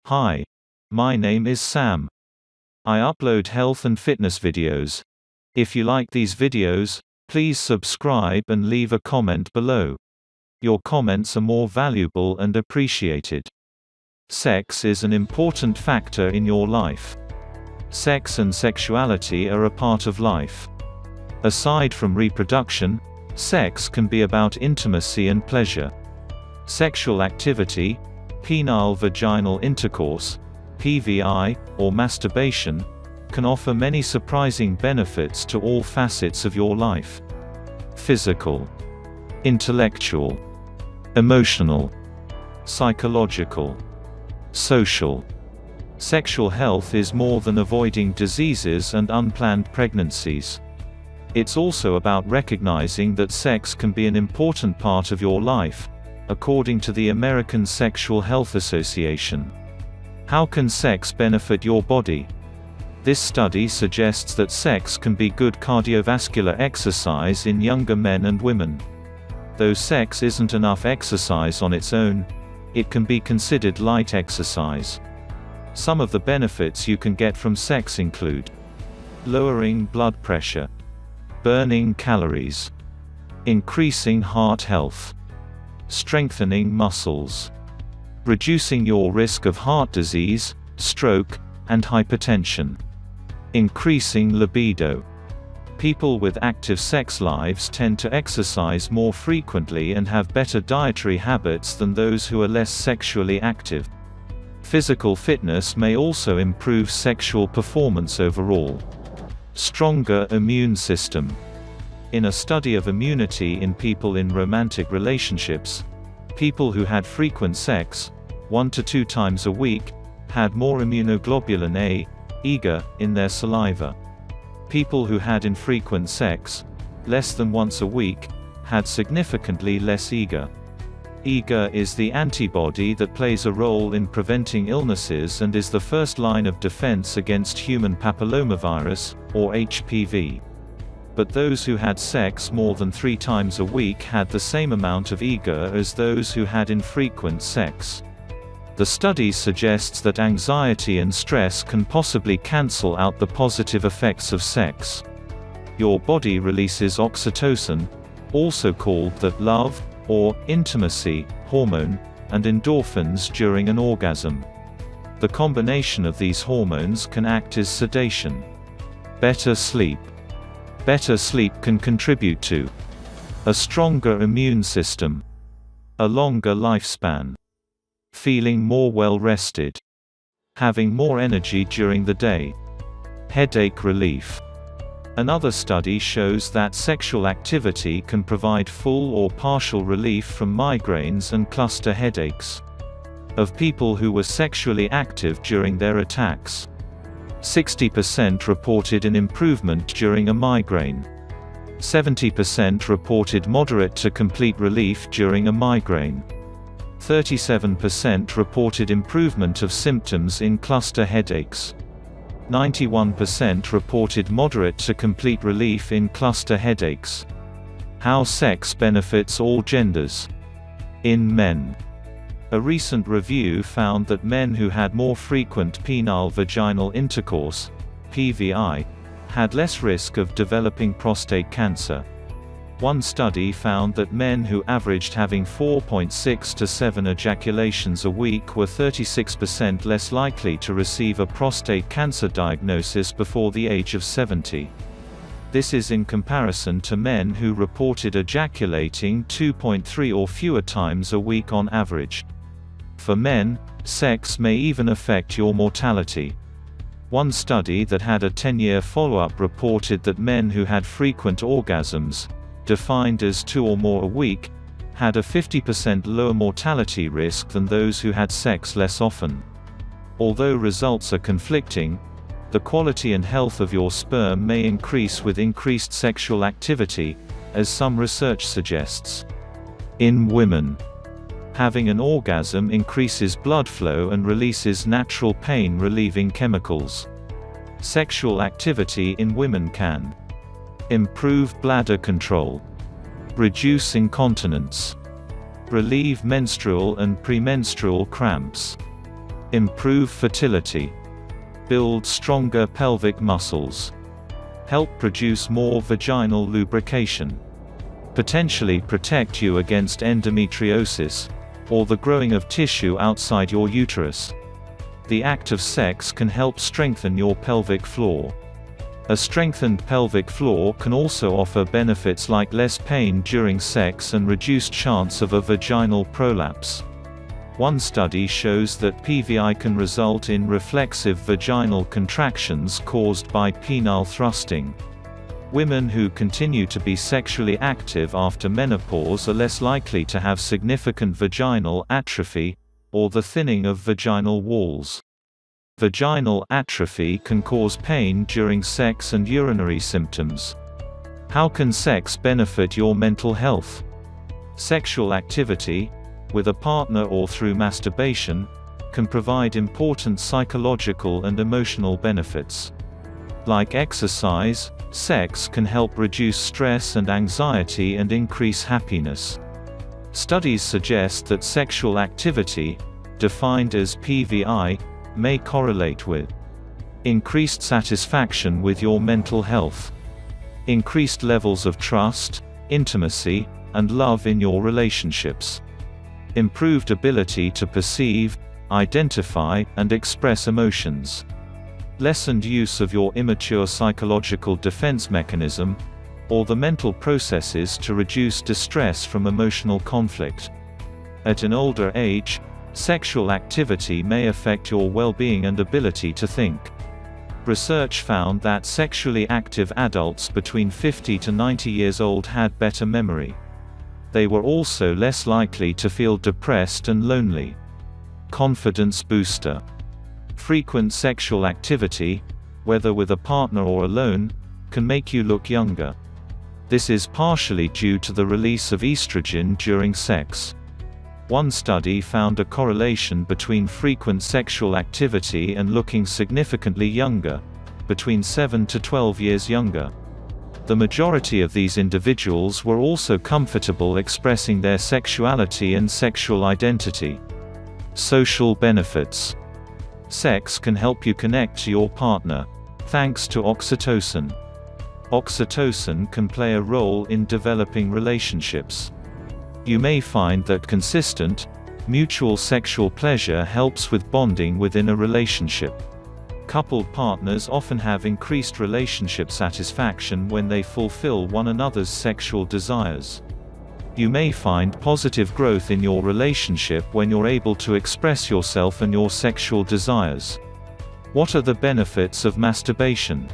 Hi. My name is Sam. I upload health and fitness videos. If you like these videos, please subscribe and leave a comment below. Your comments are more valuable and appreciated. Sex is an important factor in your life. Sex and sexuality are a part of life. Aside from reproduction, sex can be about intimacy and pleasure. Sexual activity, penile-vaginal intercourse, PVI, or masturbation, can offer many surprising benefits to all facets of your life. Physical, intellectual, emotional, psychological, social. Sexual health is more than avoiding diseases and unplanned pregnancies. It's also about recognizing that sex can be an important part of your life, according to the American Sexual Health Association. How can sex benefit your body? This study suggests that sex can be good cardiovascular exercise in younger men and women. Though sex isn't enough exercise on its own, it can be considered light exercise. Some of the benefits you can get from sex include lowering blood pressure, burning calories, increasing heart health, strengthening muscles, reducing your risk of heart disease, stroke, and hypertension, increasing libido. People with active sex lives tend to exercise more frequently and have better dietary habits than those who are less sexually active. Physical fitness may also improve sexual performance overall. Stronger immune system. In a study of immunity in people in romantic relationships, people who had frequent sex, 1 to 2 times a week, had more immunoglobulin A, IgA, in their saliva. People who had infrequent sex, less than once a week, had significantly less IgA. IgA is the antibody that plays a role in preventing illnesses and is the first line of defense against human papillomavirus, or HPV. But those who had sex more than 3 times a week had the same amount of IgA as those who had infrequent sex. The study suggests that anxiety and stress can possibly cancel out the positive effects of sex. Your body releases oxytocin, also called the love or intimacy hormone, and endorphins during an orgasm. The combination of these hormones can act as sedation. Better sleep. Better sleep can contribute to a stronger immune system, a longer lifespan, feeling more well-rested, having more energy during the day, headache relief. Another study shows that sexual activity can provide full or partial relief from migraines and cluster headaches. Of people who were sexually active during their attacks, 60% reported an improvement during a migraine. 70% reported moderate to complete relief during a migraine. 37% reported improvement of symptoms in cluster headaches. 91% reported moderate to complete relief in cluster headaches. How sex benefits all genders. In men. A recent review found that men who had more frequent penile-vaginal intercourse, PVI, had less risk of developing prostate cancer. One study found that men who averaged having 4.6 to 7 ejaculations a week were 36% less likely to receive a prostate cancer diagnosis before the age of 70. This is in comparison to men who reported ejaculating 2.3 or fewer times a week on average. For men, sex may even affect your mortality. One study that had a 10-year follow-up reported that men who had frequent orgasms, defined as 2 or more a week, had a 50% lower mortality risk than those who had sex less often. Although results are conflicting, the quality and health of your sperm may increase with increased sexual activity, as some research suggests. In women, having an orgasm increases blood flow and releases natural pain-relieving chemicals. Sexual activity in women can improve bladder control, reduce incontinence, relieve menstrual and premenstrual cramps, Improve fertility. Build stronger pelvic muscles. Help produce more vaginal lubrication. Potentially protect you against endometriosis, or the growing of tissue outside your uterus. The act of sex can help strengthen your pelvic floor. A strengthened pelvic floor can also offer benefits like less pain during sex and reduced chance of a vaginal prolapse. One study shows that PVI can result in reflexive vaginal contractions caused by penile thrusting. Women who continue to be sexually active after menopause are less likely to have significant vaginal atrophy, or the thinning of vaginal walls. Vaginal atrophy can cause pain during sex and urinary symptoms. How can sex benefit your mental health? Sexual activity, with a partner or through masturbation, can provide important psychological and emotional benefits. Like exercise, sex can help reduce stress and anxiety and increase happiness. Studies suggest that sexual activity, defined as PVI, may correlate with increased satisfaction with your mental health, increased levels of trust, intimacy, and love in your relationships, improved ability to perceive, identify, and express emotions, lessened use of your immature psychological defense mechanism, or the mental processes to reduce distress from emotional conflict. At an older age, sexual activity may affect your well-being and ability to think. Research found that sexually active adults between 50 to 90 years old had better memory. They were also less likely to feel depressed and lonely. Confidence booster. Frequent sexual activity, whether with a partner or alone, can make you look younger. This is partially due to the release of estrogen during sex. One study found a correlation between frequent sexual activity and looking significantly younger, between 7 to 12 years younger. The majority of these individuals were also comfortable expressing their sexuality and sexual identity. Social benefits. Sex can help you connect to your partner, thanks to oxytocin. Oxytocin can play a role in developing relationships. You may find that consistent, mutual sexual pleasure helps with bonding within a relationship. Coupled partners often have increased relationship satisfaction when they fulfill one another's sexual desires. You may find positive growth in your relationship when you're able to express yourself and your sexual desires. What are the benefits of masturbation?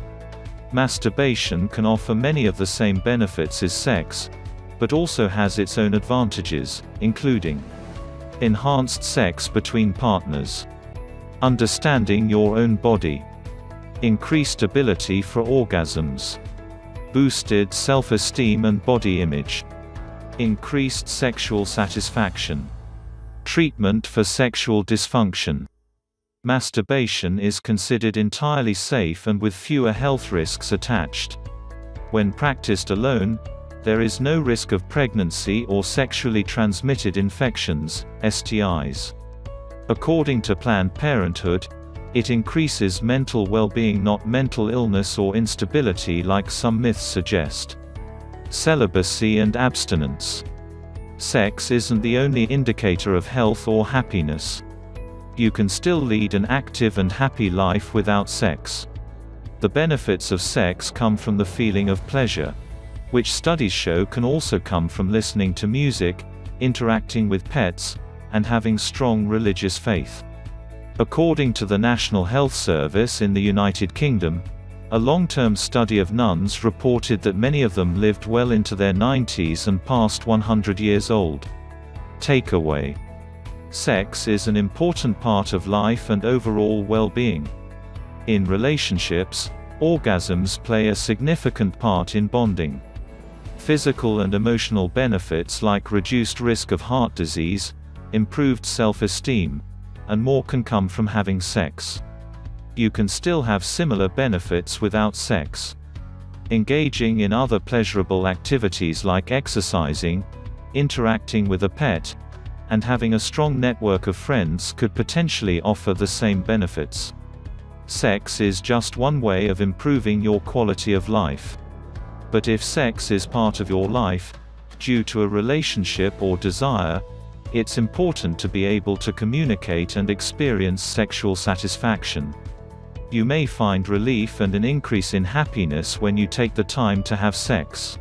Masturbation can offer many of the same benefits as sex, but also has its own advantages, including enhanced sex between partners, understanding your own body, increased ability for orgasms, boosted self-esteem and body image, increased sexual satisfaction, treatment for sexual dysfunction. Masturbation is considered entirely safe and with fewer health risks attached. When practiced alone, there is no risk of pregnancy or sexually transmitted infections, STIs. According to Planned Parenthood, it increases mental well-being, not mental illness or instability like some myths suggest. Celibacy and abstinence. Sex isn't the only indicator of health or happiness. You can still lead an active and happy life without sex. The benefits of sex come from the feeling of pleasure, which studies show can also come from listening to music, interacting with pets, and having strong religious faith. According to the National Health Service in the United Kingdom, a long-term study of nuns reported that many of them lived well into their 90s and past 100 years old. Takeaway. Sex is an important part of life and overall well-being. In relationships, orgasms play a significant part in bonding. Physical and emotional benefits like reduced risk of heart disease, improved self-esteem, and more can come from having sex. You can still have similar benefits without sex. Engaging in other pleasurable activities like exercising, interacting with a pet, and having a strong network of friends could potentially offer the same benefits. Sex is just one way of improving your quality of life. But if sex is part of your life, due to a relationship or desire, it's important to be able to communicate and experience sexual satisfaction. You may find relief and an increase in happiness when you take the time to have sex.